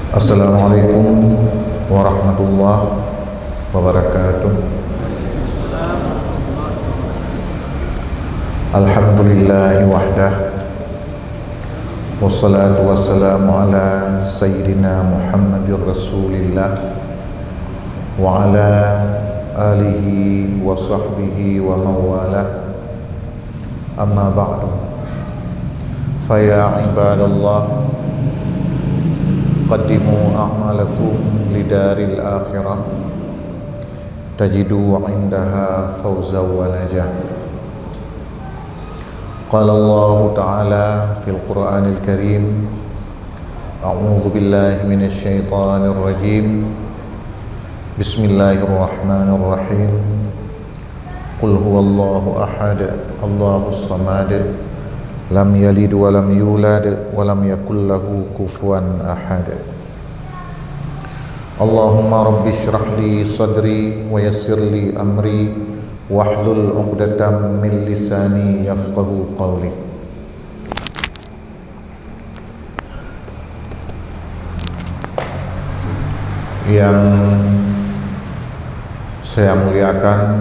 Assalamualaikum warahmatullahi wabarakatuh. Alhamdulillahi wahdah, wassalatu wassalamu ala sayyidina Muhammadir Rasulillah wa ala alihi wa sahbihi wa mawalah. Amma ba'du, faya ibadallah, qaddimu a'malakum lidaril akhirah tajidu indaha fawza wa najah. Qala Allah Ta'ala fil Qur'anil Karim, a'udzu billahi minasy syaithanir rajim. Bismillahirrahmanirrahim. Qul huwallahu ahad, Allahus samad, lam yalid wa lam yulad wa lam yakul lahu kufuwan ahad. Allahumma rabbi shrah li sadri wa yassir li amri wahlul 'uqdatam min lisani yafqahu qawli. Yang saya muliakan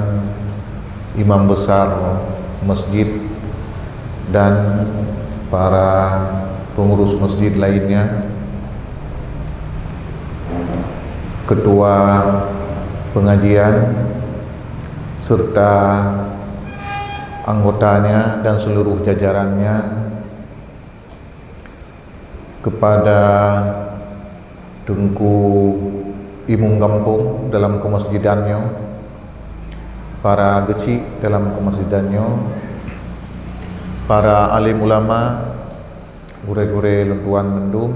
imam besar masjid dan para pengurus masjid lainnya, ketua pengajian serta anggotanya dan seluruh jajarannya, kepada Tengku Imung Kampung dalam kemasjidannya, para geci dalam kemasjidannya, para alim ulama, gure-gure lentuan mendung,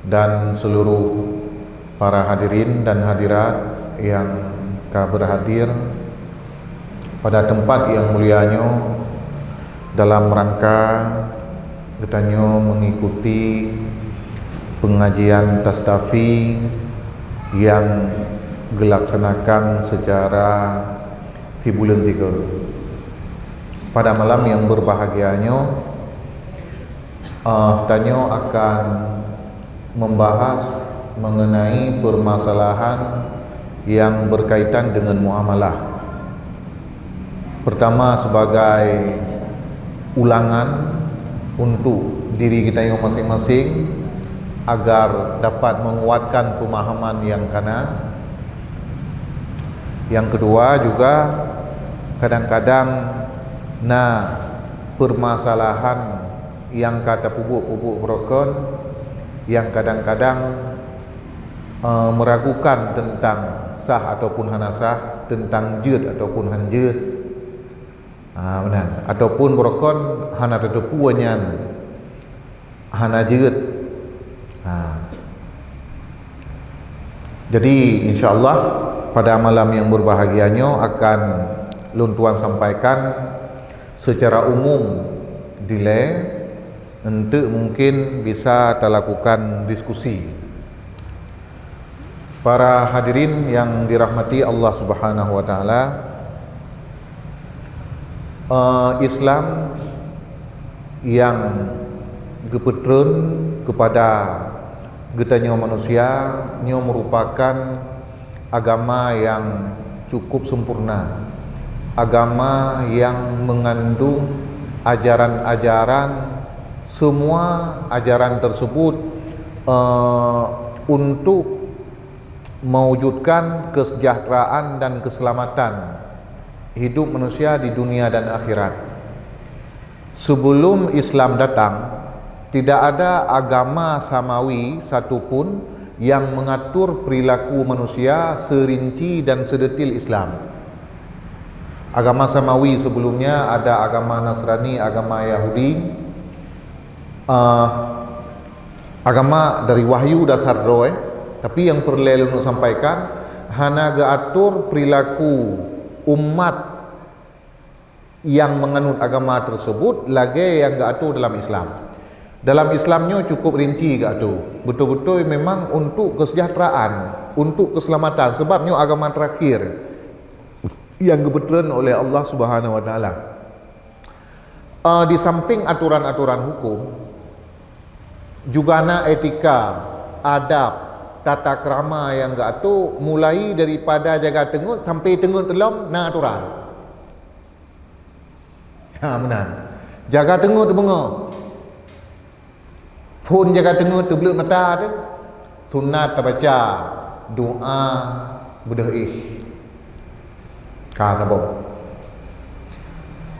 dan seluruh para hadirin dan hadirat yang berhadir pada tempat yang mulianya dalam rangka kita mengikuti pengajian Tastafi yang dilaksanakan secara di bulan 3. Pada malam yang berbahagianya, Tanyo akan membahas mengenai permasalahan yang berkaitan dengan muamalah. Pertama, sebagai ulangan untuk diri kita yang masing-masing agar dapat menguatkan pemahaman yang kena. Yang kedua juga kadang-kadang permasalahan yang kata pupuk-pupuk rokon yang kadang-kadang meragukan tentang sah ataupun hana sah, tentang jud ataupun hanjud, benar, ataupun rokon hana tetepuannya hana jud. Jadi insyaallah pada malam yang berbahagianya akan luntuan sampaikan secara umum dile untuk mungkin bisa kita lakukan diskusi. Para hadirin yang dirahmati Allah Subhanahu wa taala, Islam yang gepetreun kepada getanya manusia nya merupakan agama yang cukup sempurna, agama yang mengandung ajaran-ajaran, semua ajaran tersebut untuk mewujudkan kesejahteraan dan keselamatan hidup manusia di dunia dan akhirat. Sebelum Islam datang, tidak ada agama samawi satupun yang mengatur perilaku manusia serinci dan sedetil Islam. Agama samawi sebelumnya ada agama Nasrani, agama Yahudi, agama dari wahyu dasar roh, tapi yang perlu untuk sampaikan hana gaatur perilaku umat yang menganut agama tersebut lagi yang gaatur dalam Islam. Dalam Islamnya cukup rinci gatu, betul-betul memang untuk kesejahteraan, untuk keselamatan, sebabnya agama terakhir yang kebetulan oleh Allah Subhanahu wa taala. Di samping aturan-aturan hukum, juga etika adab, tata krama yang gak atur, mulai daripada jaga tengut sampai tengut telom na aturan. Benar. Jaga tengut tu bengo. Pun jaga tengut tu belut mata tu. Sunat baca doa berdoa. Sabar.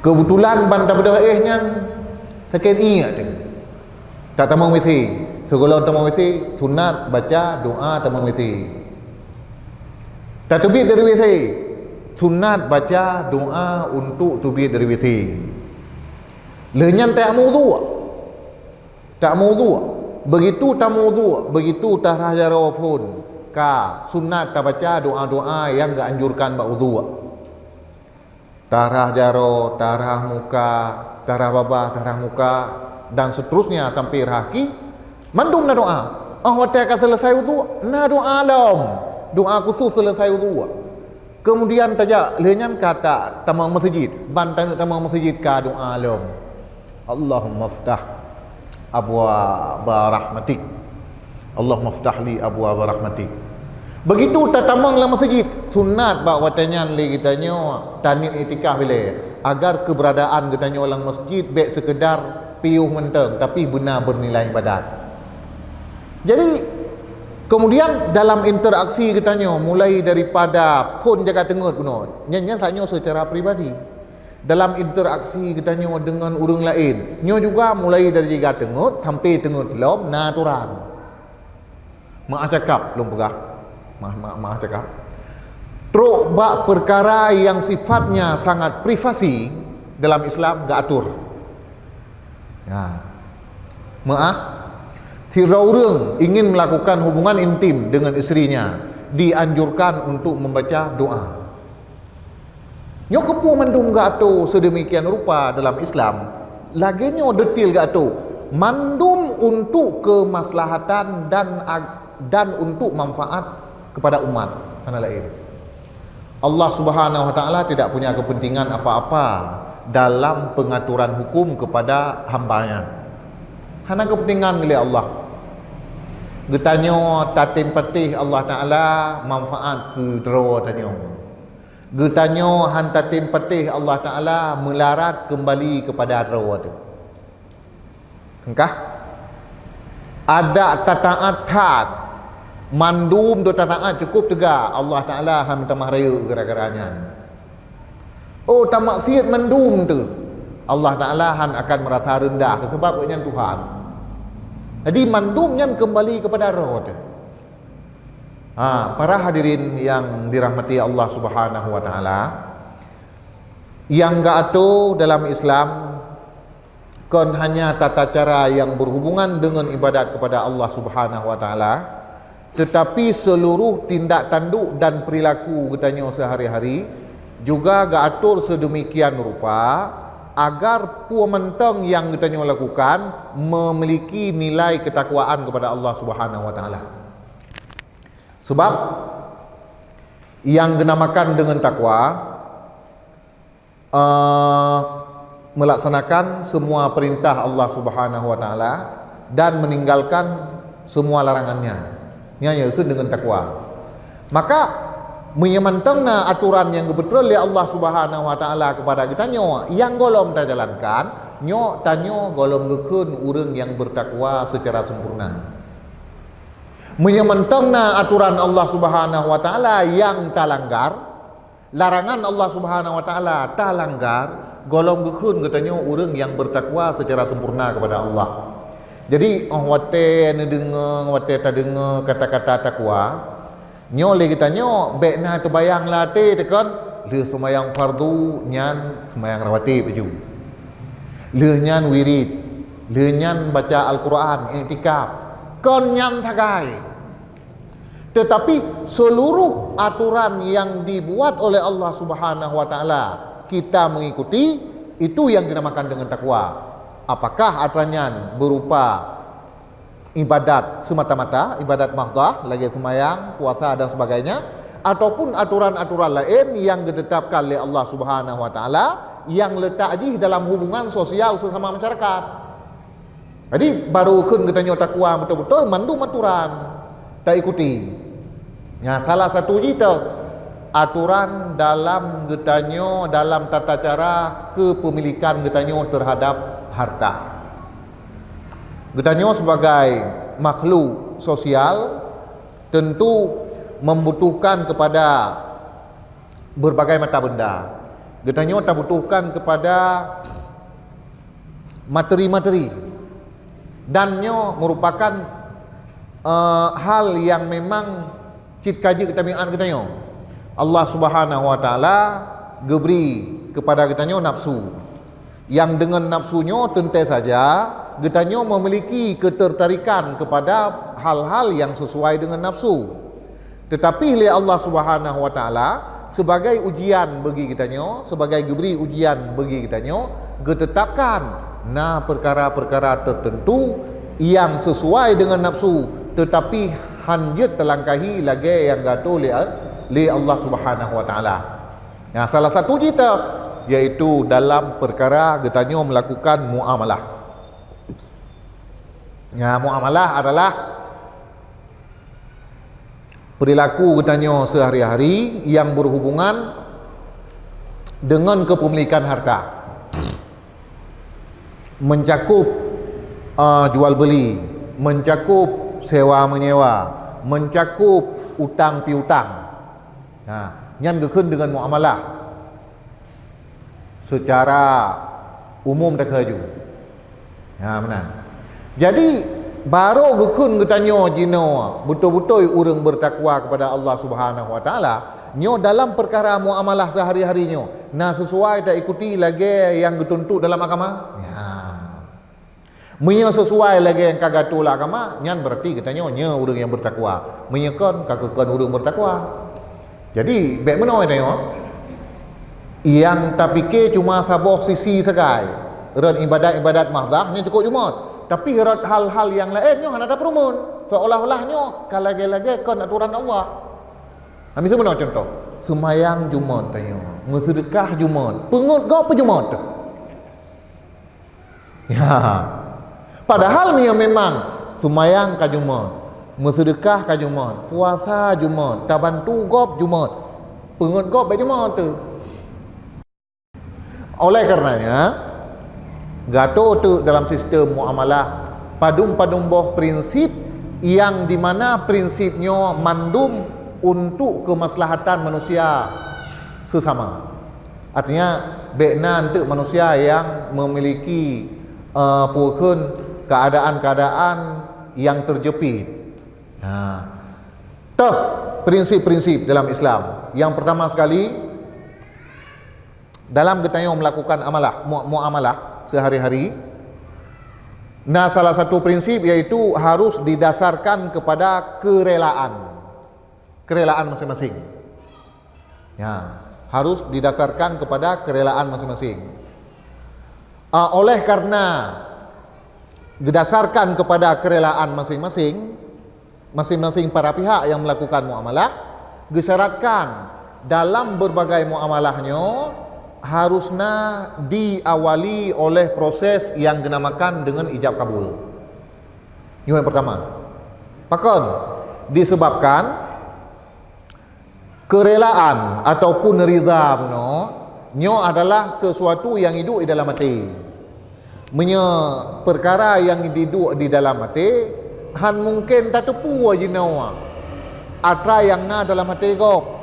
Kebetulan banta berdoa nyan sekian ingat tu. Tak tamang mesti. Segala tamang mesti sunat baca doa tamang mesti. Tak terbit dari WC. Sunat baca doa untuk terbit dari WC. Lenyan tak mawdu'. Tak mawdu'. Begitu tak mawdu', begitu tak rahjara pun. Sunat tak baca doa-doa yang enggak anjurkan bak wudu'. Tarah jaro, tarah muka, tarah babah, tarah muka dan seterusnya sampai raki. Mandum na doa. Waktu akan selesai wudu, na doa alam. Doa khusus selesai wudu. Kemudian tajak lenyan kata tamang masjid, bantai tamang masjid ka doa alam. Allahumma ftah abwaaba rahmatik. Allahumma ftah li abwaaba rahmatik. Begitu tatamanglah masjid, sunat bak watanyan li kitanya tanit itikaf bila agar keberadaan kitanya orang masjid baik sekedar piuh menteng tapi benar bernilai ibadat. Jadi kemudian dalam interaksi kitanya mulai daripada pun jaga tengut kuno nyanyi saknyo secara pribadi, dalam interaksi kitanya dengan orang lain nyo juga mulai dari jaga tengut sampai tengut belum naturan. Mak cakap belum pegah. Maaf cakap. Truk bak perkara yang sifatnya sangat privasi dalam Islam gak atur. Maaf. Si orang ingin melakukan hubungan intim dengan isterinya dianjurkan untuk membaca doa. Nyo kepu mandum gak atur sedemikian rupa dalam Islam. Lagi nyo detail gak atur. Mandum untuk kemaslahatan dan untuk manfaat kepada umat mana lain. Allah Subhanahu wa taala tidak punya kepentingan apa-apa dalam pengaturan hukum kepada hambanya. Hanya kepentingan oleh Allah. Getanyo tatim patih Allah taala manfaat ke dero tanyo. Getanyo han tatim patih Allah taala melarat kembali kepada dero tu. Engkah ada tataat mandum do tataat cukup tegak Allah Ta'ala han minta mahraya gara-garanya. Tak maksiat mandum tu Allah Ta'ala han akan merasa rendah sebab kenyan Tuhan. Jadi mandumnya kembali kepada roh tu. Para hadirin yang dirahmati Allah Subhanahu wa taala, yang gak atur dalam Islam kon hanya tata cara yang berhubungan dengan ibadat kepada Allah Subhanahu wa taala, tetapi seluruh tindak tanduk dan perilaku katanya sehari-hari juga gak atur sedemikian rupa agar puamentang yang katanya lakukan memiliki nilai ketakwaan kepada Allah Subhanahu wa taala. Sebab yang dinamakan dengan takwa melaksanakan semua perintah Allah Subhanahu wa taala dan meninggalkan semua larangannya. Nyanyikan dengan takwa. Maka menyemantangna aturan yang betul oleh Allah Subhanahu wa taala kepada kita nyo yang golom ta jalankan, nyo tanyo golom gekeun urang yang bertakwa secara sempurna. Menyemantangna aturan Allah Subhanahu wa taala yang ta langgar, larangan Allah Subhanahu wa taala ta langgar, golom gekeun kita nyo urang yang bertakwa secara sempurna kepada Allah. Jadi wate ne dengar, wate ta dengar kata-kata takwa, nyo le kita nyo bekna terbayang lah te tekan le sembahyang fardu nyan sembahyang rawatib baju. Le nyan wirid, le nyan baca Al-Quran, i'tikaf, kon nyan tagai. Tetapi seluruh aturan yang dibuat oleh Allah Subhanahu wa taala kita mengikuti, itu yang dinamakan dengan takwa. Apakah aturannya berupa ibadat semata-mata, ibadat mahdah, lagi sembahyang, puasa dan sebagainya, ataupun aturan-aturan lain yang ditetapkan oleh Allah Subhanahu wa taala yang letak di dalam hubungan sosial sesama masyarakat. Jadi baru kun kita takwa betul-betul mandum aturan. tak ikuti. Ya, salah satu kita aturan dalam getanyo, dalam tata cara kepemilikan getanyo terhadap harta. Getanyo sebagai makhluk sosial tentu membutuhkan kepada berbagai mata benda. Getanyo tak butuhkan kepada materi-materi, dan nyo merupakan hal yang memang cit kaji ketamian getanyo. Allah Subhanahu wa taala geberi kepada getanyo nafsu, yang dengan nafsunyo tentu saja getanyo memiliki ketertarikan kepada hal-hal yang sesuai dengan nafsu. Tetapi oleh Allah Subhanahu wa taala sebagai ujian bagi getanyo, sebagai geberi ujian bagi getanyo, getetapkan perkara-perkara tertentu yang sesuai dengan nafsu, tetapi hanjut telangkahi lagi yang gato li Allah Subhanahu wa taala. Ya, salah satu kita iaitu dalam perkara getanyo melakukan muamalah. Ya, muamalah adalah perilaku getanyo sehari-hari yang berhubungan dengan kepemilikan harta, mencakup jual beli, mencakup sewa menyewa, mencakup utang piutang. Nah, yang gekun dengan muamalah secara umum dah kerja. Ya, benar. Jadi baru gekun getanyo jino betul-betul urang bertakwa kepada Allah Subhanahu wa taala, nyo dalam perkara muamalah sehari-harinya nah sesuai tak ikuti lagi yang dituntut dalam agama. Ya. Menyo sesuai lagi yang kagak tolak agama, nyan berarti getanyo nya urang yang bertakwa. Menyekon kagakon urang bertakwa. Jadi baik mana getanyo? Yang tak fikir cuma saboh sisi segai. Ron ibadat-ibadat mahdah nya cukup Jumaat. Tapi hal-hal yang lainnya hanya ada perumun, seolah-olahnya kalage-lage kon aturan Allah. Kami sebenarnya contoh semayang Jumaat tanya, bersedekah Jumaat, pengut kau apa Jumaat? Ya, padahal dia memang semayang ke Jumaat, bersedekah ke Jumaat, puasa Jumaat, tak bantu kau Jumaat, pengut kau apa Jumaat tu? Oleh karenanya gato tu dalam sistem muamalah padum boh prinsip yang di mana prinsipnya mandum untuk kemaslahatan manusia sesama. Artinya bekna untuk manusia yang memiliki pukun keadaan-keadaan yang terjepit. Nah, prinsip-prinsip dalam Islam. Yang pertama sekali dalam getanyo melakukan muamalah sehari-hari. Nah, salah satu prinsip iaitu harus didasarkan kepada kerelaan masing-masing. Ya, harus didasarkan kepada kerelaan masing-masing. Oleh karena didasarkan kepada kerelaan masing-masing para pihak yang melakukan muamalah, disyaratkan dalam berbagai muamalahnya harusnya diawali oleh proses yang dinamakan dengan ijab kabul. Ini yang pertama. Pakon disebabkan kerelaan ataupun ridha puno nyo adalah sesuatu yang hidup di dalam hati. Perkara yang hidup di dalam hati han mungkin tak tepu aja nawa. Atra yang na dalam hati kau.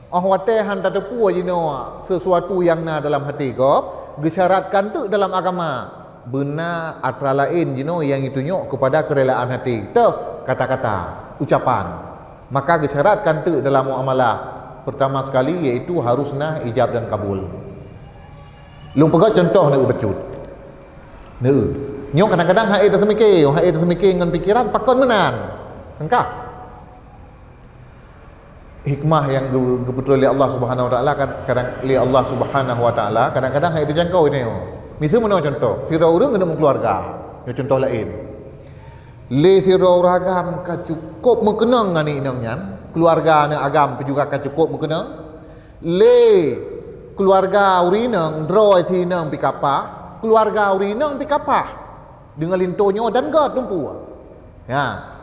Ahwate han tak tepu aja nawa sesuatu yang na dalam hati kau, gesyaratkan tu dalam agama. Benar atra lain jino yang itunyo kepada kerelaan hati. Tu kata-kata, ucapan. Maka gesyaratkan tu dalam muamalah. Pertama sekali iaitu harusnya ijab dan kabul. Lung pegat contoh nak bercut. Nyo kadang-kadang hak itu semikir dengan pikiran pakon menan. Engkau hikmah yang betul oleh Allah Subhanahu wa taala kadang-kadang hak itu jangkau ini. Misal mana contoh, sira urang kena keluarga. Yo contoh lain. Le sira uragam ka cukup mengenang ngani inangnya, keluarga ne agam juga ka cukup mengenang. Le keluarga urinang droi sinang pikapa, keluarga urinang pikapa dengan lintonyo dan god tumpu. Ya.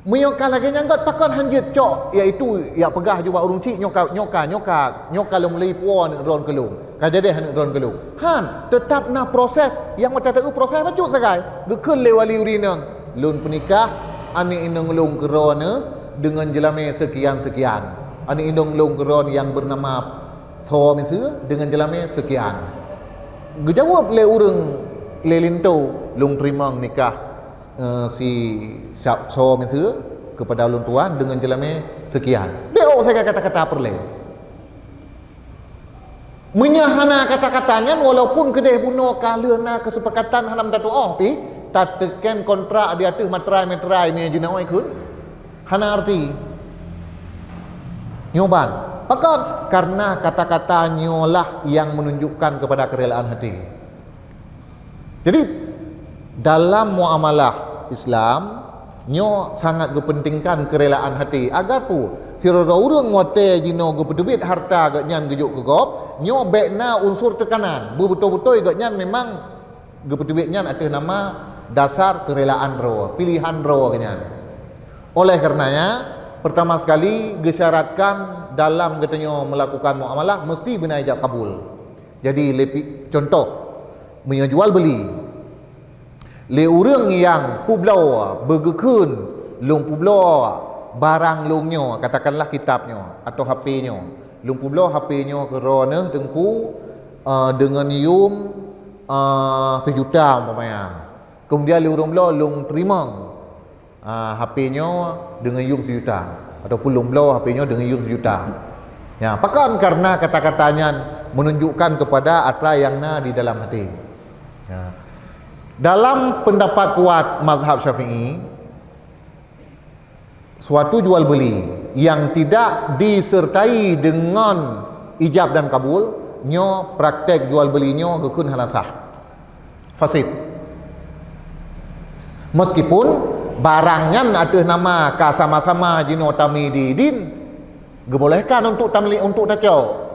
Menyoka lagi nyanggot pakon hanjit cok, iaitu ya pegah juga urung cik nyoka lu mulai puan ron kelung. Kajade han ron kelung. Han tetap na proses yang mata tahu proses bacut sagai. Gekun le wali urinang. Lun penikah ani indung lung kerona dengan jelame sekian. Ani indung lung keron yang bernama so misu dengan jelame sekian. Gejawab le urang le linto lung terimang nikah si so misu kepada ulun tuan dengan jelame sekian. Deo saya kata-kata perle. Menyahana kata-katanya walaupun kedai buno kalena kesepakatan hanam tatu pi tak teken kontrak dia tu materai ni jina oi kun. Hana arti nyoban. Pakon karena kata-katanya lah yang menunjukkan kepada kerelaan hati. Jadi dalam muamalah Islam nyo sangat kepentingkan kerelaan hati agar pu sirara urang ngote jino gepedebit harta gaknyan gejuk gegop nyo bekna unsur tekanan betul-betul gaknyan memang gepedebitnyan atas nama dasar kerelaan ro pilihan ro gaknyan. Oleh karenanya pertama sekali gesyaratkan dalam katanya melakukan muamalah mesti bina ijab kabul. Jadi contoh menjual beli le urang yang publau bergekun lung publau barang lungnyo katakanlah kitabnya atau HP-nya lung publau HP-nya kerana tengku dengan yum 1 juta umpamanya kemudian le urang pula lung terimang HP-nya dengan yum 1 juta ataupun lung pula HP-nya dengan yum 1 juta ya pakon karena kata-katanya menunjukkan kepada apa yang na di dalam hati ya. Dalam pendapat kuat mazhab Syafi'i, suatu jual beli yang tidak disertai dengan ijab dan kabul, nyo praktek jual belinya gekun halasah. Fasid. Meskipun barangnya atas nama ka sama-sama jino tamididin, gebolehkan untuk tamli untuk tacau.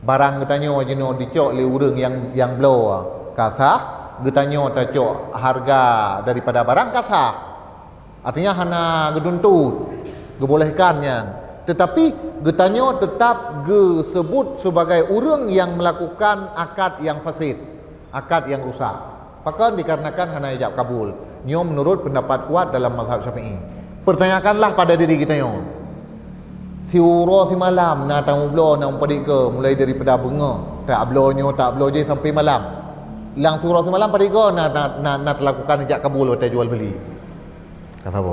Barang katanya jino dicok le urang yang blow kasah getanyo tacok harga daripada barang kasah artinya hana geduntut gebolehkannya tetapi getanyo tetap disebut sebagai urang yang melakukan akad yang fasid akad yang rusak pakon dikarenakan hana ijab kabul nyo menurut pendapat kuat dalam mazhab Syafi'i. Pertanyakanlah pada diri kita nyo si uro si malam na tamu blo na umpadik ke mulai daripada benga tak blonyo tak blo je sampai malam lang surah semalam pada go nak lakukan ijab kabul atau jual beli. Kata apa?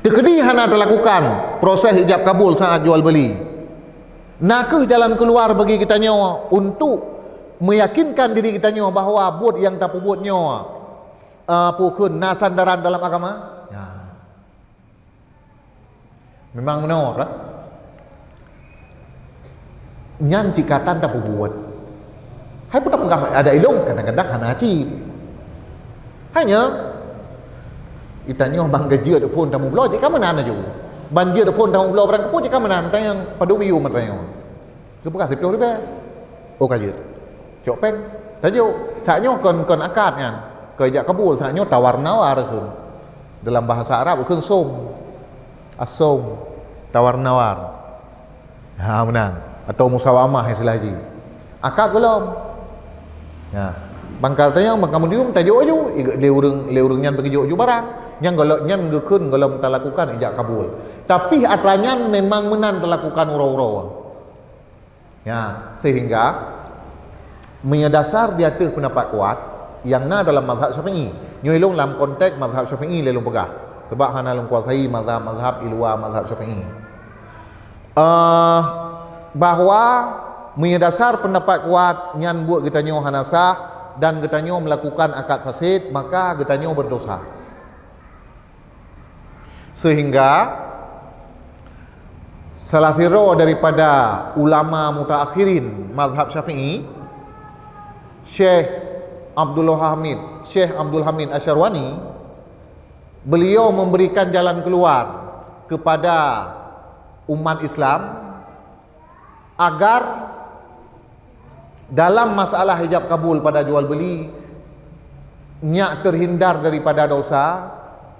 Tekedi hana lakukan proses ijab kabul saat jual beli. Nakah jalan keluar bagi kita nyawa untuk meyakinkan diri kita nyawa bahawa buat yang tak buat nyawa pukun nasandaran dalam agama? Ya. Memang benar kan? Nyan cikatan tak buat. Hai pun tak pegang ada ilung kadang-kadang hana cik. Hanya itanya bang gaji ada pun tamu belau jika mana aju. Banjir ada pun tamu belau barang pun jika mana tayang padu miyu matanya. Tu bekas sepuluh ribu. Oh kajit. Cok peng. Tajuk saknyo kon akad kan. Ke ijab kabul saknyo tawar-nawar ke. Dalam bahasa Arab ke som. Asom tawar-nawar. Ha menang atau musawamah istilah haji. Akad belum. Ya, bangkal tanya kamu dium tajuk aju le urang nyan bagi jo barang nyang golok nyan gekun golong lakukan ijab kabul tapi atlanya memang menan lakukan uro-uro ya sehingga menyadasar di atas pendapat kuat yang na dalam mazhab Syafi'i nyuilung dalam konteks mazhab Syafi'i lelung pegah sebab hana lung kuasai mazhab ilwa mazhab Syafi'i bahwa menyadasar pendapat kuat nyan buat getanyo hanasah dan getanyo melakukan akad fasid maka getanyo berdosa sehingga salah siro daripada ulama mutaakhirin mazhab Syafi'i Syekh Abdul Hamid Asyarwani beliau memberikan jalan keluar kepada umat Islam agar dalam masalah hijab kabul pada jual beli nyak terhindar daripada dosa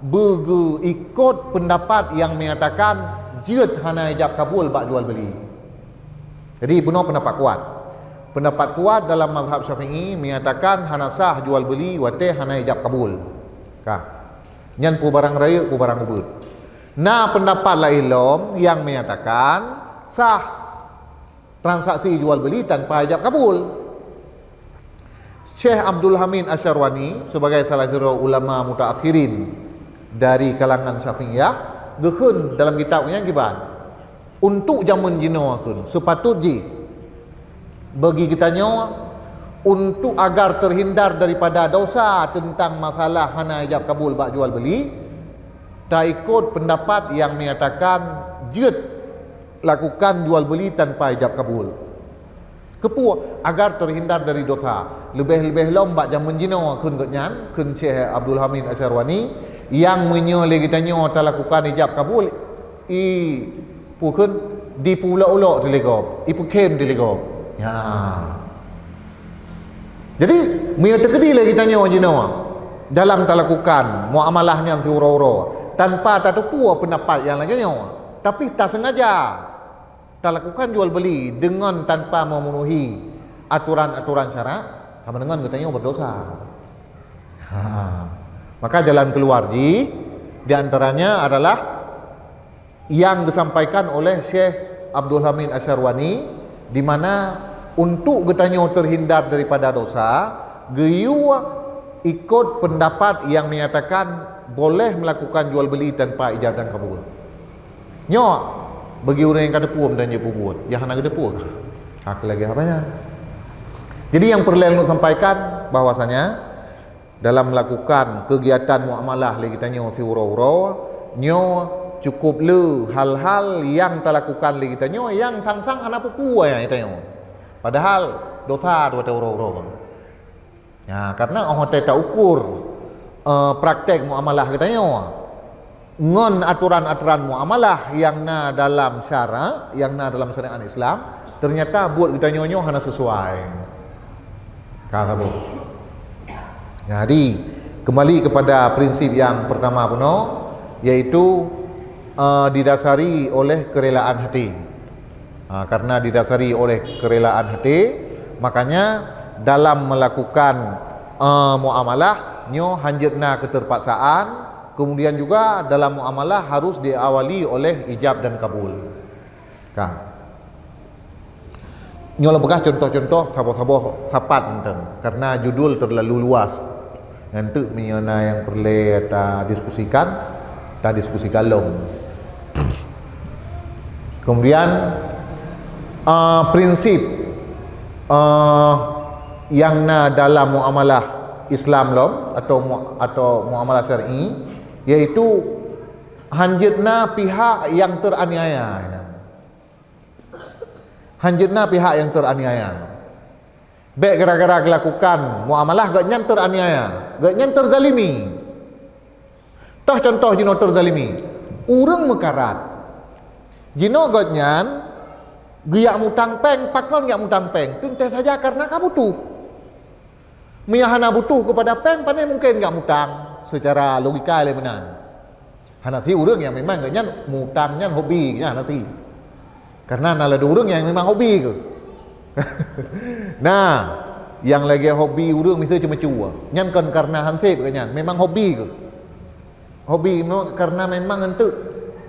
ikut pendapat yang mengatakan jid hana ijab kabul bak jual beli. Jadi benar pendapat kuat. Pendapat kuat dalam mazhab Syafi'i mengatakan hana sah jual beli wate hana ijab kabul. Nyan pu barang raya pu barang ubud. Nah pendapat lain lom yang mengatakan sah transaksi jual beli tanpa ijab kabul. Syekh Abdul Hamid Asyarwani sebagai salah satu ulama mutaakhirin dari kalangan Syafi'iyah gekun dalam kitabnya gimana? Untuk zaman jino akun sepatutnya bagi kita nyawa untuk agar terhindar daripada dosa tentang masalah hana ijab kabul bak jual beli, tak ikut pendapat yang mengatakan jid lakukan jual beli tanpa ijab kabul. Kepu agar terhindar dari dosa. Lebih-lebih lombak zaman jino kun gotnyan kun Syekh Abdul Hamid Asyarwani yang menyole kita nyawa tak lakukan ijab kabul pukun di pulau-ulau dilegop, ipukem dilegop. Ya. Jadi mia terkedi lagi tanya orang jinawa dalam tak lakukan muamalahnya tiuro-uro tanpa tak tepu pendapat yang lainnya, tapi tak sengaja tak lakukan jual beli dengan tanpa memenuhi aturan-aturan syarak, sama dengan katanya berdosa. Maka jalan keluar di antaranya adalah yang disampaikan oleh Syekh Abdul Hamid Asyarwani, di mana untuk getanyo terhindar daripada dosa, geyu ikut pendapat yang menyatakan boleh melakukan jual beli tanpa ijab dan kabul. Nyo bagi orang yang kada puam dan dia pubut, yang nak kada puam. Hak lagi apanya? Jadi yang perlu nak sampaikan bahwasanya dalam melakukan kegiatan muamalah lagi tanyo siuro-uro, nyo cukup le hal-hal yang tak lakukan lagi tanyo yang sang-sang anak pupu ya tanyo. Padahal dosa dua euro. Ya, karena orang tak ukur praktek muamalah kita nyo. Ngon aturan-aturan muamalah yang na dalam syara, yang na dalam syariat Islam, ternyata buat kita nyo hana sesuai. Kata bu. Jadi kembali kepada prinsip yang pertama puno, yaitu didasari oleh kerelaan hati. Karena didasari oleh kerelaan hati, makanya dalam melakukan muamalah nyo hanjitna keterpaksaan, kemudian juga dalam muamalah harus diawali oleh ijab dan kabul. Nyo lebih contoh-contoh sabo-sabo sapat enten, karena judul terlalu luas. Nanti menyana yang perlu kita diskusikan long. Kemudian prinsip yang na dalam muamalah Islam lom atau muamalah syar'i, yaitu hanjitna pihak yang teraniaya. Hanjitna pihak yang teraniaya. Baik gara-gara melakukan muamalah gaknyan teraniaya, gaknyan terzalimi. Tah contoh jino terzalimi, urang mekarat. Jino gaknyan giyak mutang peng, pakon giyak mutang peng. Tunteh saja karena kamu butuh. Miyahana butuh kepada peng, pandai mungkin giyak mutang secara logika elemenan. Hanasi urang yang memang gaknyan mutangnya hobi, nya hanasi. Karena nalada urang yang memang hobi ke. Nah, yang lagi hobi urang misalnya cuma cua. Nyan kan karena hansip gaknyan, memang hobi ke. Hobi no, karena memang entu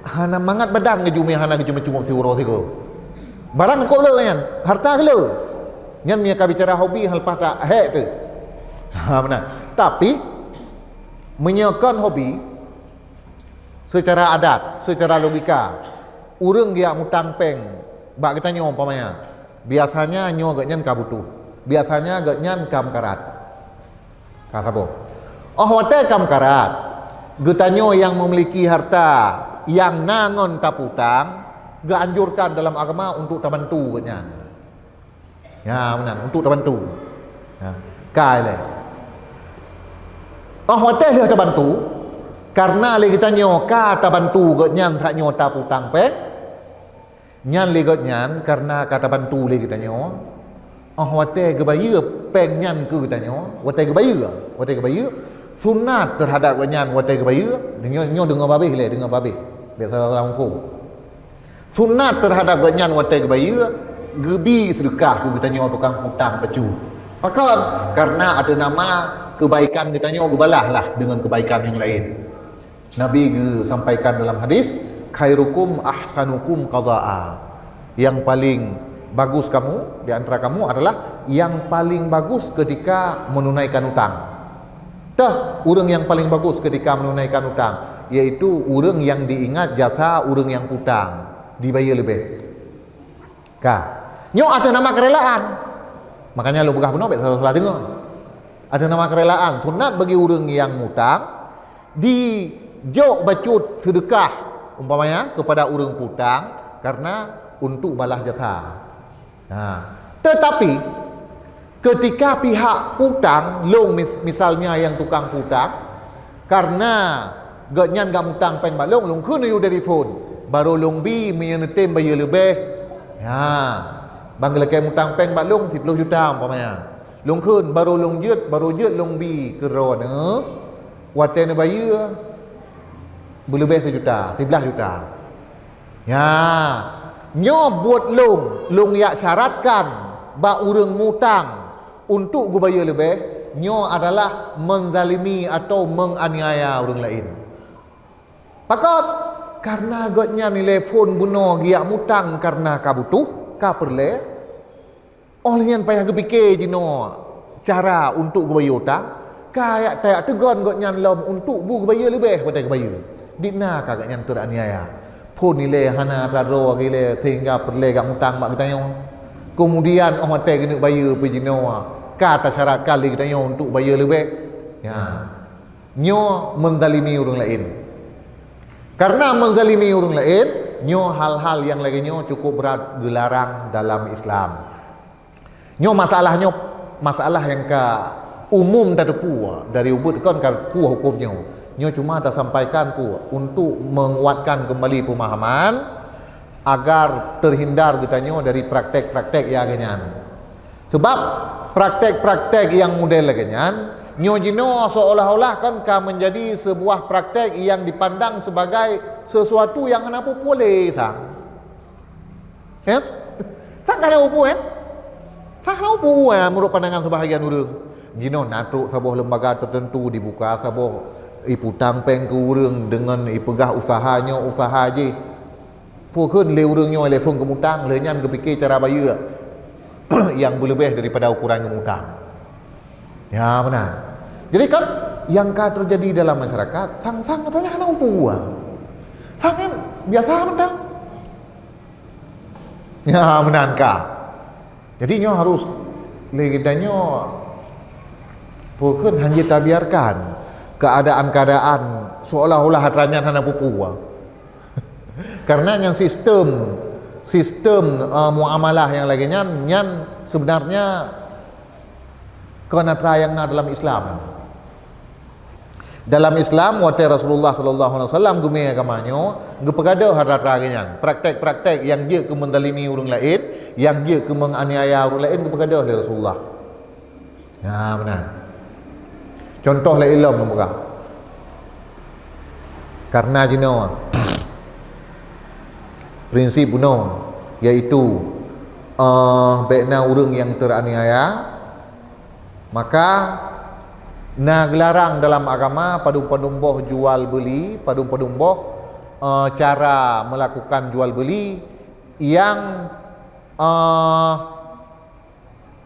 hana mangat badan ngejumi hana cuma si uro siko. Barang kau le nyan, harta le. Nyan mereka bicara hobi hal patah hek tu. Benar. Tapi menyekan hobi secara adat, secara logika, urang dia mutang peng, bak kita nyo umpamanya. Biasanya nyo gaknyan ka butuh. Biasanya gaknyan kam karat. Kata bo. Oh wate kam karat. Getanyo yang memiliki harta yang nangon taputang, gak anjurkan dalam agama untuk terbantu gaknyan. Ya benar, untuk terbantu. Ya. Kai le. Oh wate dia terbantu karena le getanyo ka terbantu gaknyan tak nyo taputang pe. Nyan legot nyan karena kata bantu le kita nyo. Oh wate gebaya peng nyan ke kita nyo. Wate gebaya sunat terhadap ganyan watai kebaya nyo dengar babih le dengar babih biasa orang fu sunat terhadap ganyan watai kebaya gebi sedekah ku kita nyo tukang hutang pecu pakon karena ada nama kebaikan kita nyo gebalah lah dengan kebaikan yang lain. Nabi sampaikan dalam hadis khairukum ahsanukum qada'a, yang paling bagus kamu di antara kamu adalah yang paling bagus ketika menunaikan hutang. Tah, orang yang paling bagus ketika menunaikan hutang yaitu orang yang diingat jasa orang yang hutang dibayar lebih. Nyo ada nama kerelaan. Makanya lu begah benar salah dengar. Ada nama kerelaan sunat bagi orang yang hutang di jauh bacut sedekah umpamanya kepada orang hutang karena untuk balas jasa. Tetapi ketika pihak hutang long misalnya yang tukang hutang karena ganyan gak hutang pen balong long kun you dari phone baru long bi menyetem bayar lebih bang lekai hutang pen balong 10 juta umpamanya long kun baru jut long bi keron waten bayar berlebih 1 juta 11 juta nyo buat long yak syaratkan ba urang mutang untuk gue bayar lebih, nyo adalah menzalimi atau menganiaya orang lain. Pakot karena gotnya nilai phone buno giak mutang karena ka butuh, ka perle, olehnya payah kepikir jino cara untuk gue bayar utang, kayak tak tegon gotnya lom untuk gue bayar lebih pada gue bayar. Dina kagaknya teraniaya. Phone nilai hana taro gile sehingga perle gak mutang mak kita nyo. Kemudian orang hotel kena bayar pergi kata syarat kali kita untuk bayar lebih nyo menzalimi orang lain. Karena menzalimi orang lain nyo hal-hal yang lagi nyo cukup berat dilarang dalam Islam. Nyo masalah yang ke umum tak tepu dari ubud kan pu hukumnya nyo cuma tak sampaikan pu untuk menguatkan kembali pemahaman agar terhindar kitanya dari praktek-praktek yang ganyan. Sebab praktek-praktek yang model ganyan nyo jino seolah-olah kan menjadi sebuah praktek yang dipandang sebagai sesuatu yang kenapa boleh sang. Sang kada apa Sang apa menurut pandangan sebahagian orang. Jino natuk sebuah lembaga tertentu dibuka sebuah iputang pen ke orang dengan ipegah usahanya usaha je. Pukun le urangnya le pun kemutang lenyan kepikir cara bayar yang berlebih daripada ukuran kemutang. Ya benar. Jadi kan yang terjadi dalam masyarakat sang katanya ana apa? Sang biasa mentang. Ya benar ka. Jadi nyo harus legidanyo pukun hanya tak biarkan keadaan-keadaan seolah-olah hatanya hana pupu. Karena yang sistem muamalah yang lagi nyan sebenarnya kena terayang dalam Islam. Dalam Islam waktu Rasulullah sallallahu alaihi wasallam gume agamanyo gepegada hadat ragian praktek-praktek yang dia ke mendalimi orang lain, yang dia ke menganiaya orang lain gepegada oleh Rasulullah. Ya benar. Contoh la ilmu muka. Karena jino prinsip buno iaitu baikna orang yang teraniaya maka gelarang dalam agama padum-padumboh jual beli padum-padumboh cara melakukan jual beli yang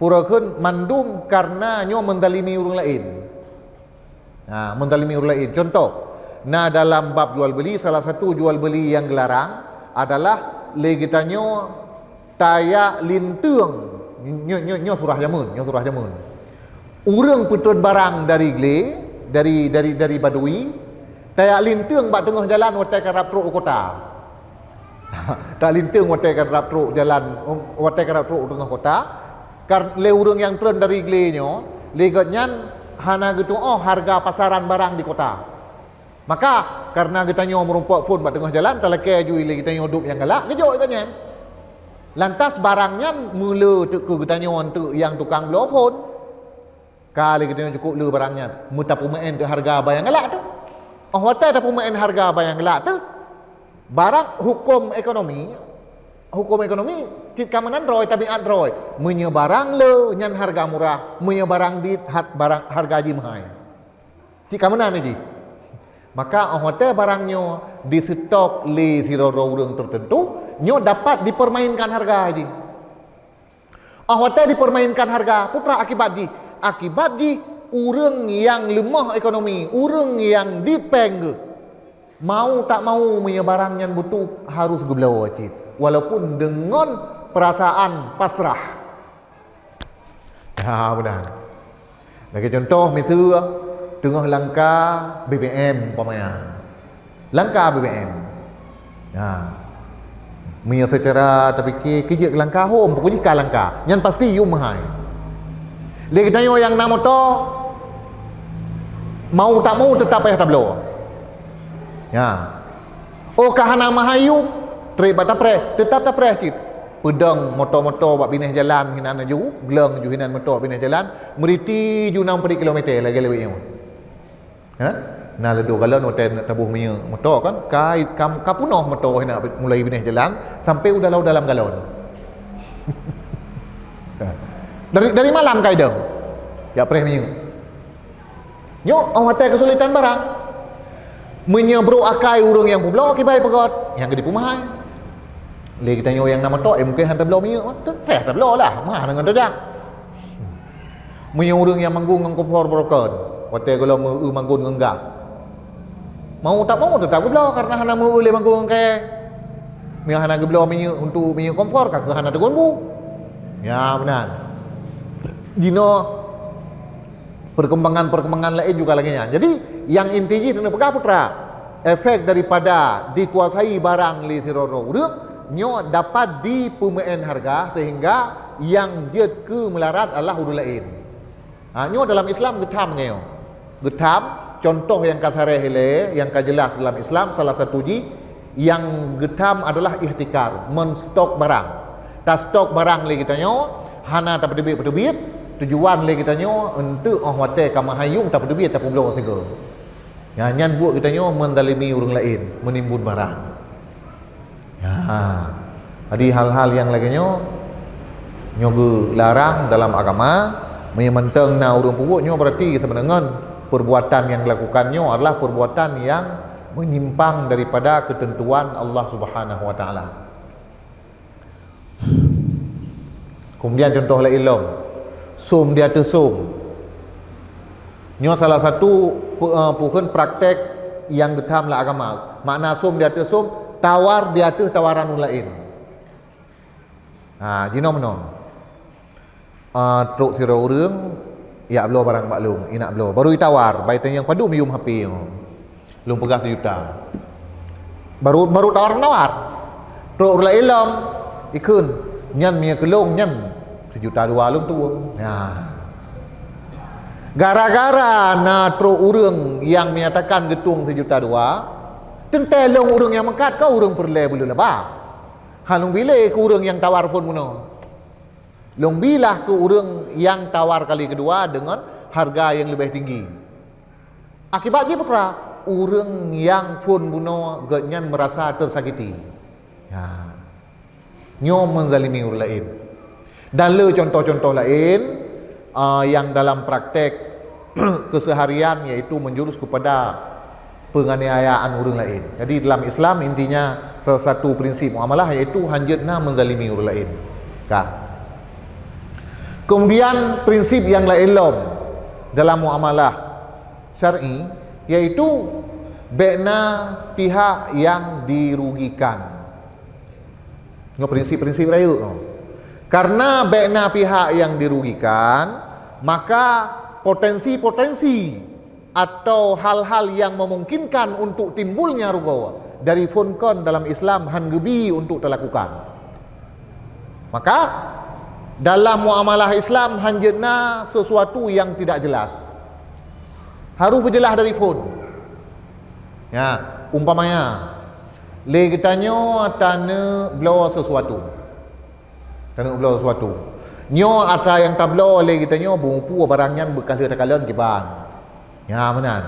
purakeun mandum karena nyo mendalimi orang lain. Mendalimi orang lain. Contoh, dalam bab jual beli salah satu jual beli yang gelarang adalah legitanyo tayak lintung nyo surah jamun urang putun barang dari dari badui tayak lintung bak tengah jalan watai karap truk kota. Tak lintung watai karap truk jalan watai karap truk tengah kota karena le urang yang turun dari glenyo legatnyan hana gitu harga pasaran barang di kota. Maka karena kita nyo merumpak pun pada tengah jalan talakai ju ile kita nyo hidup yang galak ngejok ikatnya. Lantas barangnya mula ke kita nyo untuk yang tukang blow phone. Kali kita cukup le barangnya, muta pumain ke harga bayang gelak tu. Hotel tak pumain harga bayang gelak tu. Barang hukum ekonomi cit kamanan roy tabiat roy. Munya barang le nyan harga murah, munya barang dit barang harga ji mahal. Cit kamanan ni ji. Maka hotel barangnya di stok le siroro urang tertentu, nyo dapat dipermainkan harga ji. Hotel dipermainkan harga, putra akibat ji urang yang lemah ekonomi, urang yang dipeng mau tak mau punya barang yang butuh harus geblau cit, walaupun dengan perasaan pasrah. Ya benar. Bagi contoh misal tengah langka BBM umpamanya. Langka BBM. Ya. Punya secara terfikir kerja langka home pokoknya ka langka. Yang pasti you mahal. Lagi tanya yang nak motor mau tak mau tetap payah tablo. Ya. Oh kahana mahayu terlibat tapre, tetap tapre cit. Pedang motor-motor buat bineh jalan hinan ju, geleng ju hinan motor bineh jalan, meriti ju 60 km lagi lewat nya. Ha? Nah ledo kalau hotel nak tabuh punya motor kan, ka punoh motor hinan mulai bineh jalan sampai udah lau dalam galon. dari malam kai dah. Ya preh punya. Nyo hotel kesulitan barang. Menyebro akai urang yang publok kibai pegot yang gede pumahai. Le kita nyo yang nama tok mungkin hantar belau minyak teh tak belau lah mah dengan dah. Menyang urang yang manggung dengan kompor broken. Hotel kalau mau manggung dengan gas. Mau tak mau tetap belau karena hana mau le manggung ke. Mia hana belau minyak untuk minyak kompor kak hana tegon bu. Ya benar. Dino perkembangan lain juga lagi nya. Jadi yang intinya kena pegah putra, efek daripada dikuasai barang li siroro urang nyo dapat dipumain harga sehingga yang jed ke melarat adalah urang lain. Nyo dalam Islam getham ngayo. Getham contoh yang kasare hele yang jelas dalam Islam salah satu yang getham adalah ihtikar, menstok barang. Ta stok barang li kita nyo hana tak pedebit tujuan le kita nyo untuk hotel kamahayung tak pedebit tak publok sego. Ya nyan buat kita nyo mendalimi orang lain, menimbun barang. Ya. Jadi hal-hal yang lagi nyo larang dalam agama, menyemanteng na urang puwuk nyo berarti sebenarnya perbuatan yang dilakukannya adalah perbuatan yang menyimpang daripada ketentuan Allah Subhanahu wa taala. Kemudian contoh lain som dia tu som. Nyo salah satu bukan praktek yang getham lah agama. Makna som dia tu som, tawar dia tu tawaran lain. Jino meno. Truk sira urang ya belo barang maklum, inak belo. Baru ditawar, baik yang padu mium HP. Lum pegah 1 juta. Baru tawar. Truk lain lom ikun nyan mia kelong nyan 1 juta 2 lum tu. Ya. Gara-gara na truk urang yang menyatakan getung 1 juta 2, tentelong urang yang mengkat kau urang perle bulu lebah. Halung bila ke urang yang tawar pun muno. Long bilah ke urang yang tawar kali kedua dengan harga yang lebih tinggi. Akibatnya putra, urang yang pun muno genyan merasa tersakiti. Ya. Nyo menzalimi urang lain. Dan le contoh-contoh lain yang dalam praktek keseharian yaitu menjurus kepada penganiayaan orang lain. Jadi dalam Islam intinya salah satu prinsip muamalah yaitu hanjatna menzalimi orang lain. Kemudian prinsip yang lain dalam muamalah syar'i yaitu baikna pihak yang dirugikan. Prinsip-prinsip raya. Karena baikna pihak yang dirugikan, maka potensi-potensi atau hal-hal yang memungkinkan untuk timbulnya rugo dari funkon dalam Islam hanggebi untuk dilakukan. Maka dalam muamalah Islam hanjena sesuatu yang tidak jelas. Harus berjelas dari fun. Ya, umpamanya le kitanya tanah blow sesuatu. Nyo atra yang tablo oleh kita nyo bumpu barangnya bekas letakalon kiban. Ya menan.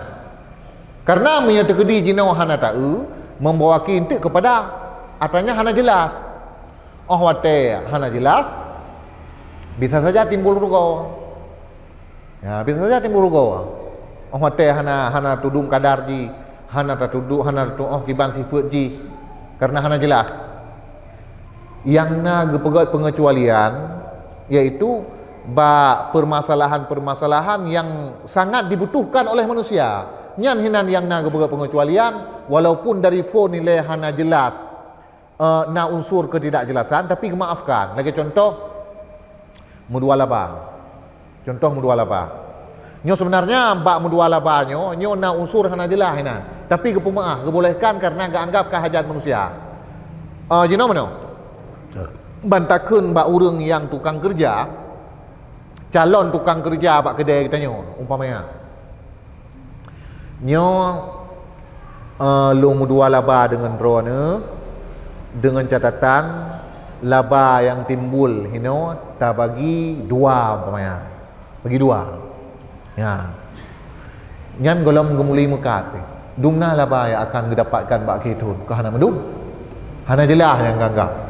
Karena punya terkedi jino hana tahu membawa kintik kepada atanya hana jelas. Oh wate hana jelas bisa saja timbul rugo. Ya bisa saja timbul rugo. Oh wate hana tudung kadar ji, hana tatudu hana tu oh kiban sifat ji. Karena hana jelas. Yang na gepegat pengecualian yaitu permasalahan-permasalahan yang sangat dibutuhkan oleh manusia. Nyan hinan yang na gepegat pengecualian walaupun dari phone nilai hana jelas na unsur ketidakjelasan tapi maafkan. Lagi contoh mudua laba. Contoh mudua laba. Nyo sebenarnya bak mudua laba nyo na unsur hana jelas hinan. Tapi gepemaah gebolehkan karena gaanggap hajat manusia. Jino mano? Bantakun bak urang yang tukang kerja, calon tukang kerja bak kedai kita nyo umpamanya. Nyo lu mudua laba dengan drone dengan catatan laba yang timbul hino tak bagi dua umpamanya. Bagi dua. Ya. Nyan golom gemuli mekat. Dumna laba yang akan didapatkan bak kitun. Ke hana medum? Hana jelah yang ganggap.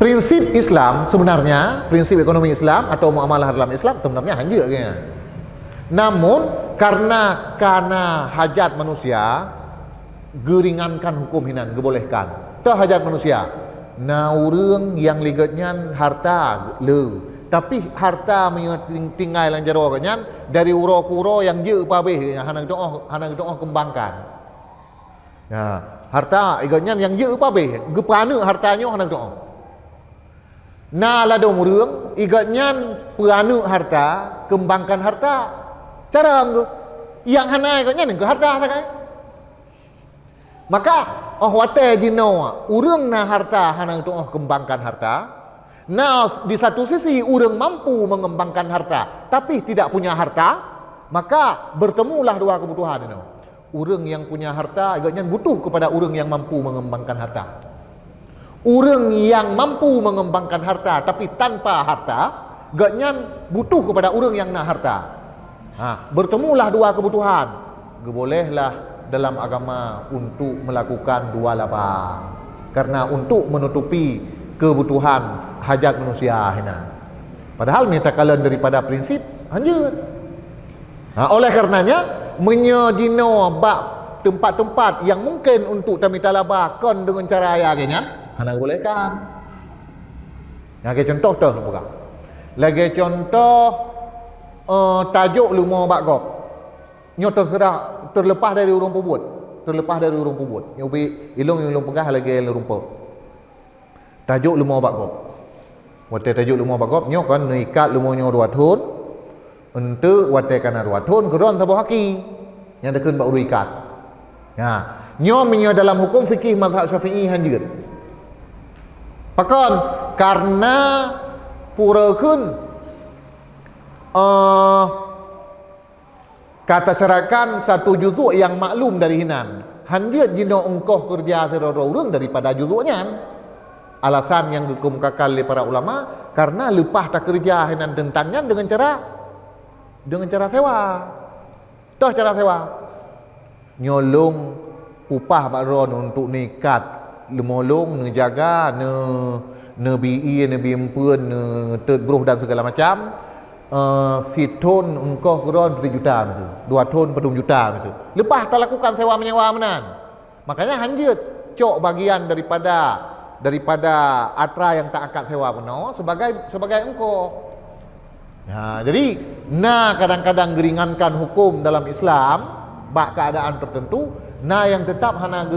Prinsip Islam sebenarnya, prinsip ekonomi Islam atau muamalah dalam Islam sebenarnya hanya kan. Namun karena hajat manusia geringankan hukum hinan gebolehkan. Tah hajat manusia. Na urang yang ligatnya harta le. Tapi harta tinggal lang jero kanyan dari uro-kuro yang je pabeh hana doa kembangkan. Ya, harta igatnya yang je pabeh gepana hartanya hana doa. Na lado murung igatnya peranu harta kembangkan harta cara yang hana igatnya ke harta sakai maka wate jino urang na harta hana itu kembangkan harta na di satu sisi urang mampu mengembangkan harta tapi tidak punya harta maka bertemulah dua kebutuhan ini urang yang punya harta igatnya butuh kepada urang yang mampu mengembangkan harta. Orang yang mampu mengembangkan harta tapi tanpa harta, gaknya butuh kepada orang yang nak harta. Bertemulah dua kebutuhan. Bolehlah dalam agama untuk melakukan dua laba. Karena untuk menutupi kebutuhan hajat manusia hina. Padahal menyatakan daripada prinsip hanya. Oleh karenanya menyedino bak tempat-tempat yang mungkin untuk tamita laba kon dengan cara ayahnya. Hana bolehkan. Lagi contoh tu bukan. Lagi contoh tajuk lumo bak gop. Nyo terlepas dari urang pubut. Terlepas dari urang pubut. Nyo bi ilung pegah lagi rumpa. Tajuk lumo bak gop. Wate tajuk lumo bak gop nyo kan ikat lumo nyo 2 tahun. Untuk wate kana 2 tahun keron sabah haki. Yang dekun bak uru ikat. Ya, nyo menyo dalam hukum fikih mazhab Syafi'i hanjut. Pakon karena purakeun kata carakan satu juzuk yang maklum dari hinan. Handiat jino engkoh kerja seroro urang daripada juzuknya. Alasan yang dikemukakan oleh para ulama karena lepas tak kerja hinan tentangnya dengan cara sewa. Toh cara sewa. Nyolong upah bakron untuk nikat lemolong ngejaga bi empun terbruh dan segala macam fitun engkau keron 7 juta gitu 2 tahun 4 juta gitu lepas tak lakukan sewa menyewa menan makanya hanjut cok bagian daripada atra yang tak akad sewa penuh sebagai engkau ya, jadi kadang-kadang geringankan hukum dalam Islam bak keadaan tertentu yang tetap hana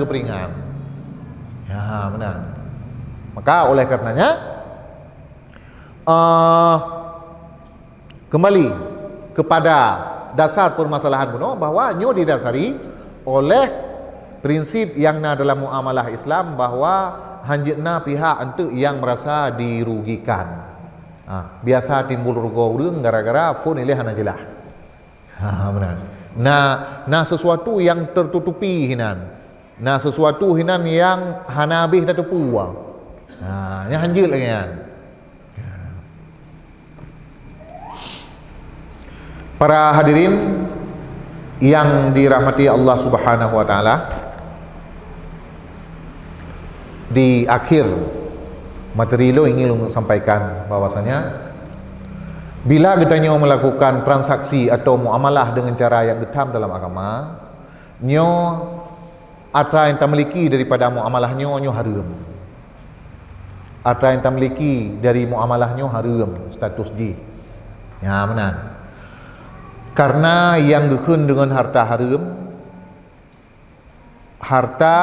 peringan. Ya, benar. Maka oleh karenanya kembali kepada dasar permasalahan bunuh bahwa nyo didasari oleh prinsip yang dalam muamalah Islam bahwa hanjitna pihak entu yang merasa dirugikan. Biasa timbul rugo urang gara-gara phone ilih hana jelah. Benar. Nah sesuatu yang tertutupi hinan. Nah sesuatu hinan yang hana habis dah tepu. Yang hanjil lagi kan. Para hadirin yang dirahmati Allah Subhanahu wa taala, di akhir materi lo ingin untuk sampaikan bahwasanya bila kita melakukan transaksi atau muamalah dengan cara yang getam dalam agama, nyo atra yang kita miliki daripada muamalah nyo haram. Atra yang kita miliki dari muamalah nyo haram status ji. Ya benar. Karena yang gekun dengan harta haram, harta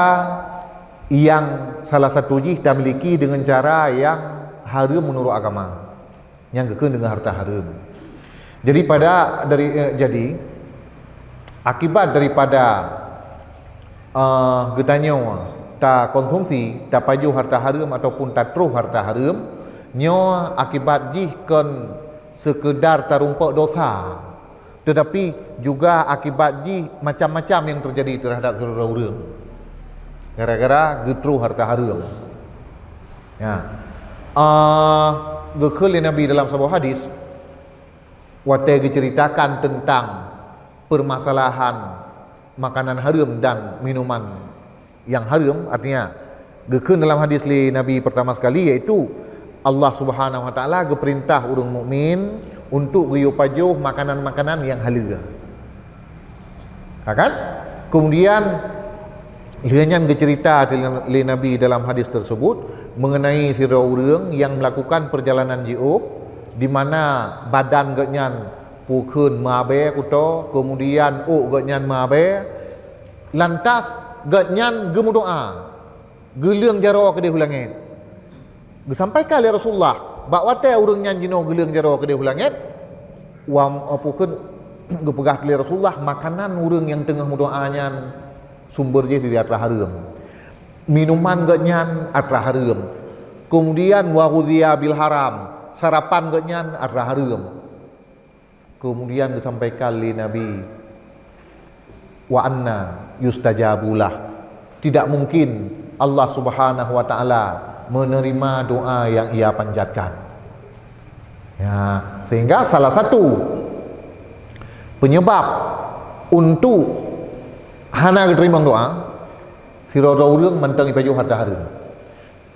yang salah satu ji kita miliki dengan cara yang haram menurut agama, yang gekun dengan harta haram. Jadi jadi akibat daripada getanya ta konsumsi, ta pajuh harta haram ataupun ta truh harta haram, nyo akibat ji kon sekedar tarumpak dosa, tetapi juga akibat ji macam-macam yang terjadi terhadap saudara orang gara-gara getruh harta haram. Ya. Gekul Nabi dalam sebuah hadis wate diceritakan tentang permasalahan makanan haram dan minuman yang haram. Artinya gekul dalam hadis Nabi pertama sekali iaitu Allah Subhanahu wa taala geperintah orang mukmin untuk pajuh makanan-makanan yang halal. Kan? Kemudian lianyan cerita li Nabi dalam hadis tersebut mengenai sira orang yang melakukan perjalanan jauh di mana badan genyan pukun mabe kuto, kemudian genyan mabe, lantas genyan gemu doa geuleung jaro ke di hulangit. Disampaikan oleh Rasulullah bahawa orang yang jino geuleung jaro ke di hulangit wa pukun gepegah oleh Rasulullah makanan orang yang tengah mudoanya sumber je dari atra haram, minuman genyan atra haram, kemudian wa ghudhiya bil haram, sarapan genyan atra haram. Kemudian disampaikan oleh Nabi wa anna yustajabulah, tidak mungkin Allah Subhanahu wa taala menerima doa yang ia panjatkan. Ya, sehingga salah satu penyebab untuk hana diterima doa sira orang mentang ipajuh harta haram.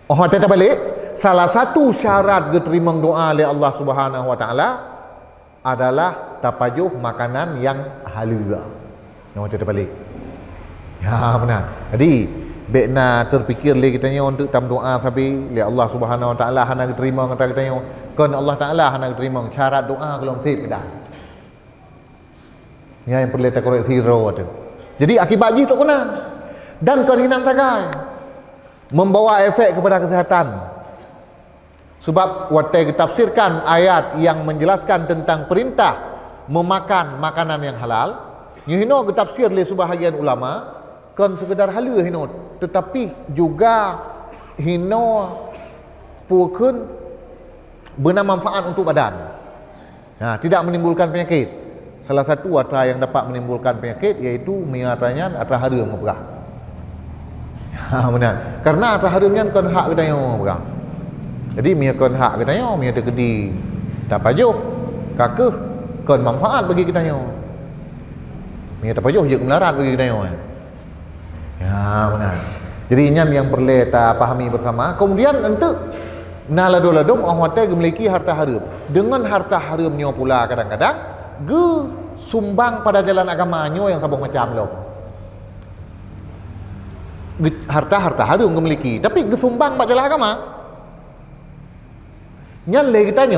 Oh tetap balik, salah satu syarat diterima doa oleh Allah Subhanahu wa taala adalah tapajuh makanan yang halal. Yang tetap balik. Ya benar. Jadi bekna terfikir le kitanya untuk tam doa tapi le Allah Subhanahu wa taala hana diterima kata kitanya kon Allah taala hana diterima syarat doa kalau sip dah. Ya yang perlu tak korek zero tu. Jadi akibat ji tak guna dan keringan sagai membawa efek kepada kesehatan. Sebab waktu ditafsirkan ayat yang menjelaskan tentang perintah memakan makanan yang halal, hino ditafsir oleh sebahagian ulama kan sekedar halal hino, tetapi juga hino pukun benar manfaat untuk badan. Nah, tidak menimbulkan penyakit. Salah satu atra yang dapat menimbulkan penyakit iaitu miatanya atra haram berah. Ya benar. Karena atra haramnya kan hak kita yang berah. Jadi mia kon hak kita yang mia tekedi tak pajuh kakeh kon manfaat bagi kita yang. Mia tak pajuh je kemelarat bagi kita yang. Ya benar. Jadi inyan yang perlu kita pahami bersama. Kemudian untuk naladom orang hotel memiliki harta haram. Dengan harta haramnya pula kadang-kadang ge sumbang pada jalan agamanya yang sabung macam lo. Harta haram memiliki, tapi ge sumbang pada jalan agama. Nyan le kita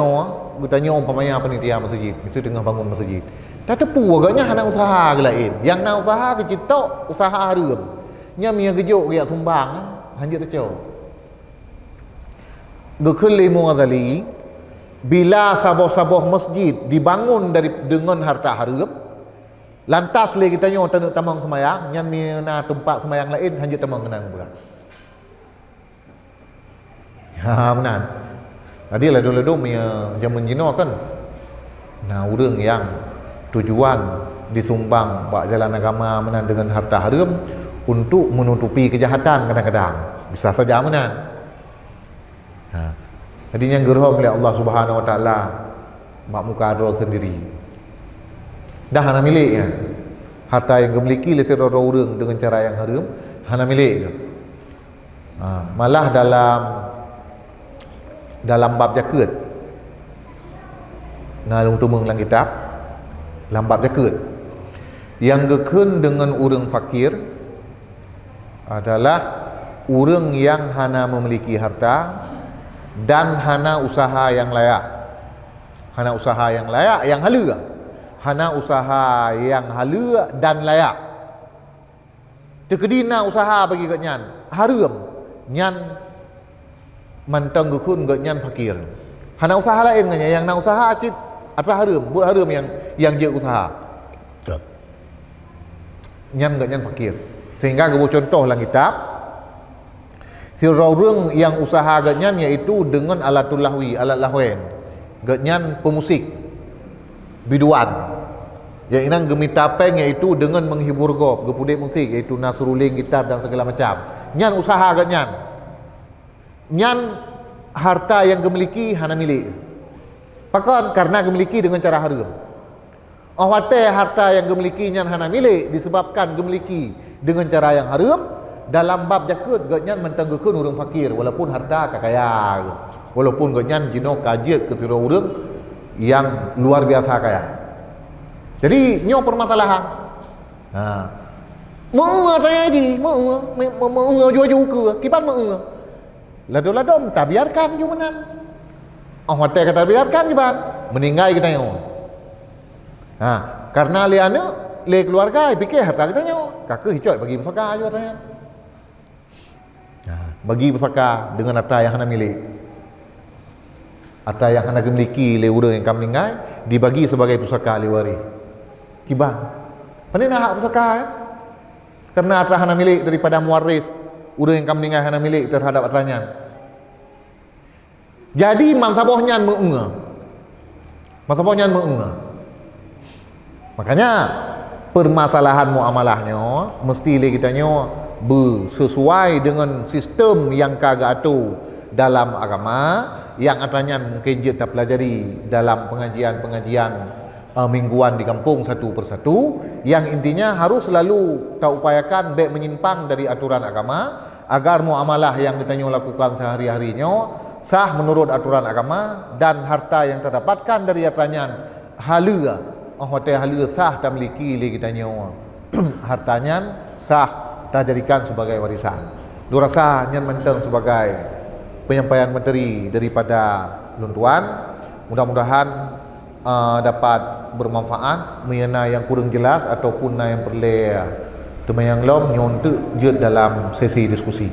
tanya umpamanya panitia masjid, itu tengah bangun masjid. Tak tepu agaknya anak usaha ke lain. Yang nak usaha ke cita usaha haram. Nya mia gejuk dia sumbang hanya tercau. Gekulli Mughazali bila sabah-sabah masjid dibangun dengan harta haram, lantas le kita nyo tanuk tamang semayang, nya mina tempat semayang lain hanya tamang kenang berat. Ya benar. Tadi lalu-lalu mia zaman jino kan. Nah, orang yang tujuan disumbang bak jalan agama menan dengan harta haram untuk menutupi kejahatan kadang-kadang. Bisa saja menan. Ha. Jadi yang gerham oleh Allah Subhanahu wa taala mak muka adol sendiri. dah hana miliknya. Harta yang gemiliki oleh saudara orang dengan cara yang haram hana milik. Malah dalam bab zakat, nalung tumung dalam kitab dalam bab zakat, yang geken dengan orang fakir adalah orang yang hana memiliki harta dan hana usaha yang layak. Hana usaha yang layak, yang hala. Hana usaha yang hala dan layak. Terkedina usaha bagi kat nyan haram, nyan mantang gukun kat nyan fakir. Hana usaha lain kan yang nak usaha acit atas haram, buat haram yang dia usaha. Nyan kat nyan fakir. Sehingga gua contoh dalam kitab orang yang usaha kat nyan iaitu dengan alatul lahwi, alat lahwen. Kat nyan pemusik, biduan. Yang inang gemitapeng iaitu dengan menghibur gop, gepudek musik iaitu nasruling, gitar dan segala macam. Nyan usaha kat nyan. Nyan harta yang gemiliki hana milik. Pakon karena gemiliki dengan cara haram. Awate harta yang gemiliki nyan hana milik disebabkan gemiliki dengan cara yang haram. Dalam bab zakat gat nyan mentanggukeun orang fakir walaupun harta kaya. Walaupun gat nyan jino kajiat ke sira orang yang luar biasa kaya. Jadi nyo permasalahan. Mau tanya haji, mau jual ke, kipan mau. Lado-lado tak biarkan ju menan. Hotel kata biarkan kipan, meninggal kita nyo. Karena le anak, le keluarga fikir harta kita nyo. Kakak hicoi bagi pusaka ju katanya. Bagi pusaka dengan harta yang hana milik. Harta yang hana dimiliki le orang yang kam meninggal dibagi sebagai pusaka le waris. Kiban. Pandai nak hak pusaka kan? Karena harta hana milik daripada muwaris, orang yang kam meninggal hana milik terhadap hartanya. Jadi mansabahnya mengenga. Mansabahnya mengenga. Makanya permasalahan muamalahnya mesti le kita nyo sesuai dengan sistem yang kagak atur dalam agama yang katanya mungkin kita pelajari dalam pengajian-pengajian mingguan di kampung satu persatu, yang intinya harus selalu kita upayakan baik menyimpang dari aturan agama agar muamalah yang kita lakukan sehari-harinya sah menurut aturan agama dan harta yang terdapatkan dari hartanya hala hotel hala sah tak miliki le kita hartanya sah tak jadikan sebagai warisan. Dua rasa nyan mentang sebagai penyampaian materi daripada luntuan. Mudah-mudahan dapat bermanfaat mengenai yang kurang jelas ataupun yang perlu temayang lom nyontek je dalam sesi diskusi.